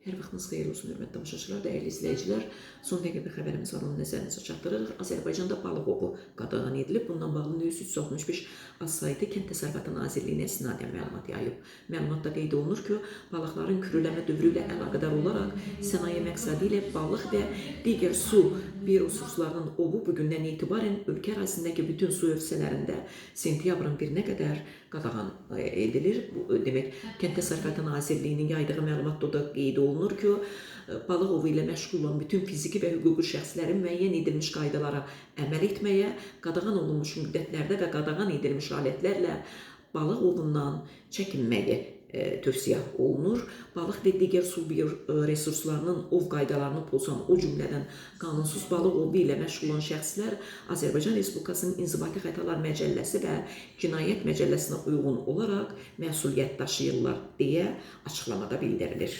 Hər vaxtınız xeyir olsun, hörmətli tamaşaçılar, dəyərli izləyicilər. Son dəqiqə bir xəbərimiz var, onu nəzərinizə çatdırırıq. Azərbaycanda balıq ovu qadağan edilib. Bundan bağlı News 365 az saytı Kənd Təsərrüfatı Nazirliyinə istinadən məlumat yayıb. Məlumatda qeyd olunur ki, balıqların kürüləmə dövrü ilə əlaqədar olaraq sənaye məqsədi ilə balıq və digər su bioresurslarının ovu bugündən etibarən ölkə ərazisindəki bütün su hövzələrində sentyabrın 1-nə qədər qadağan edilir. Demək, Kənd Təsərrüfatı Nazirliyinin yaydığı məlumatda da qeyd olunur ki, balıq ovu ilə məşğul olan bütün fiziki və hüquqi şəxslərin müəyyən edilmiş qaydalara əməl etməyə, qadağan olunmuş müddətlərdə və qadağan edilmiş alətlərlə balıq ovundan çəkinməyə tövsiyə olunur. Balıq və digər su bioresurslarının ov qaydalarını pozan, o cümlədən qanunsuz balıq ovu ilə məşğul olan şəxslər Azərbaycan Respublikasının İnzibati Xətalar Məcəlləsi və Cinayət Məcəlləsinə uyğun olaraq məsuliyyət daşıyırlar deyə açıqlamada bildirilir.